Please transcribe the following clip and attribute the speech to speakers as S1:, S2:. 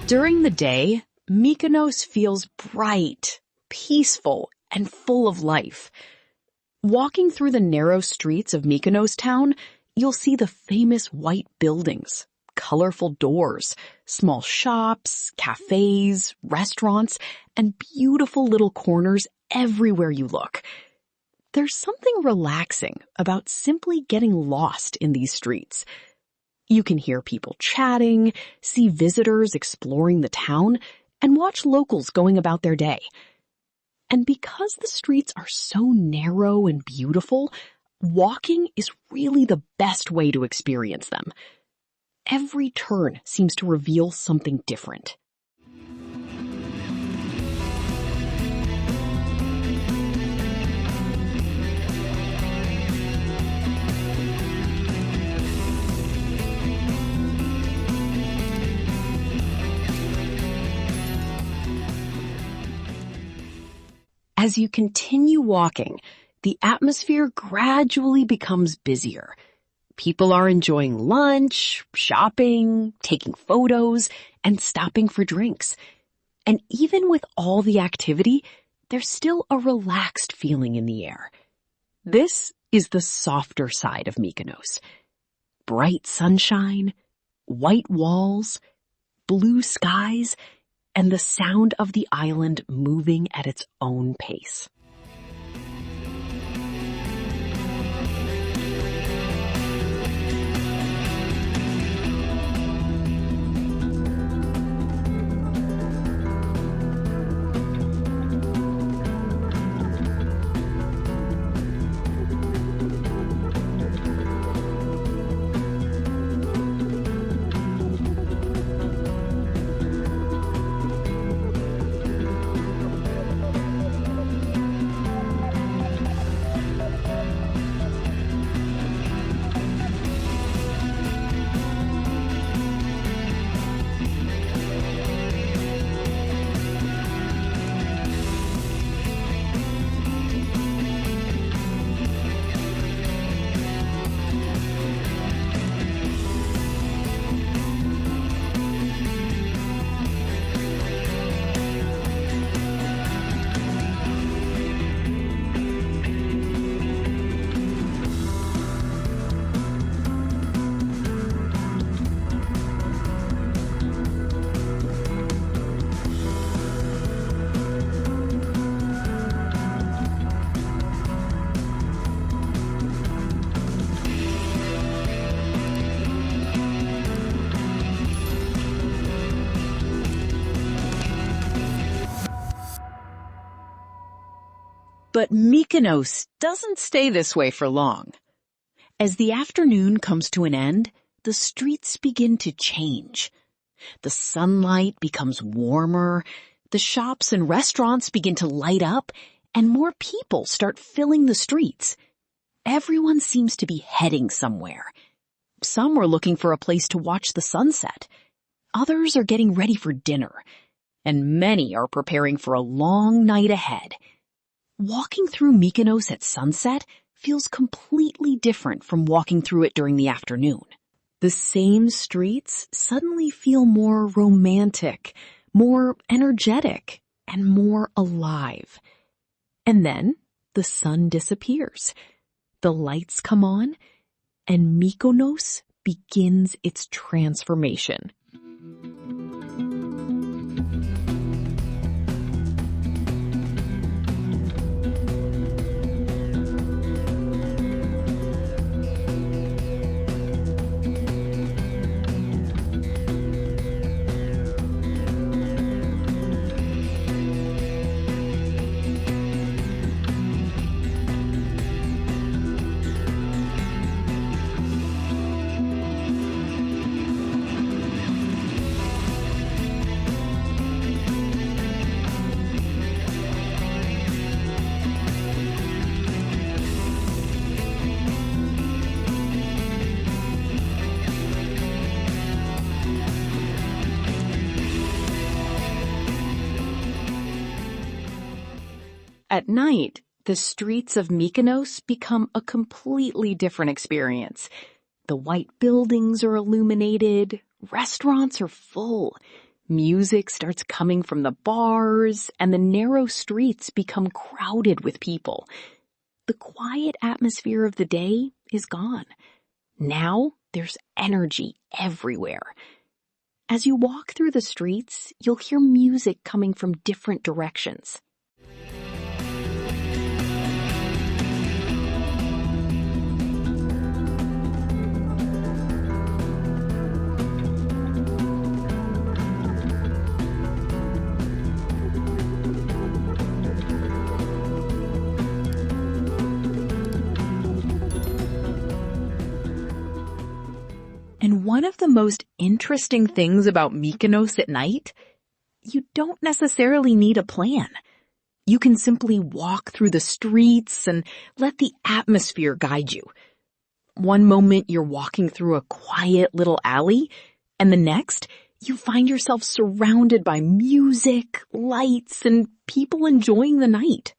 S1: During the day, Mykonos feels bright, peaceful, and full of life. Walking through the narrow streets of Mykonos town, you'll see the famous white buildings, colorful doors, small shops, cafes, restaurants, and beautiful little corners everywhere you look. There's something relaxing about simply getting lost in these streets. You can hear people chatting, see visitors exploring the town, and watch locals going about their day. And because the streets are so narrow and beautiful, walking is really the best way to experience them. Every turn seems to reveal something different. As you continue walking, the atmosphere gradually becomes busier. People are enjoying lunch, shopping, taking photos, and stopping for drinks. And even with all the activity, there's still a relaxed feeling in the air. This is the softer side of Mykonos. Bright sunshine, white walls, blue skies, and the sound of the island moving at its own pace. But Mykonos doesn't stay this way for long. As the afternoon comes to an end, the streets begin to change. The sunlight becomes warmer, the shops and restaurants begin to light up, and more people start filling the streets. Everyone seems to be heading somewhere. Some are looking for a place to watch the sunset. Others are getting ready for dinner. And many are preparing for a long night ahead. Walking through Mykonos at sunset feels completely different from walking through it during the afternoon. The same streets suddenly feel more romantic, more energetic, and more alive. And then the sun disappears. The lights come on, and Mykonos begins its transformation. At night, the streets of Mykonos become a completely different experience. The white buildings are illuminated, restaurants are full, Music starts coming from the bars, and the narrow streets become crowded with people. The quiet atmosphere of the day is gone. Now there's energy everywhere. As you walk through the streets, you'll hear music coming from different directions. And one of the most interesting things about Mykonos at night, you don't necessarily need a plan. You can simply walk through the streets and let the atmosphere guide you. One moment you're walking through a quiet little alley, and the next you find yourself surrounded by music, lights, and people enjoying the night.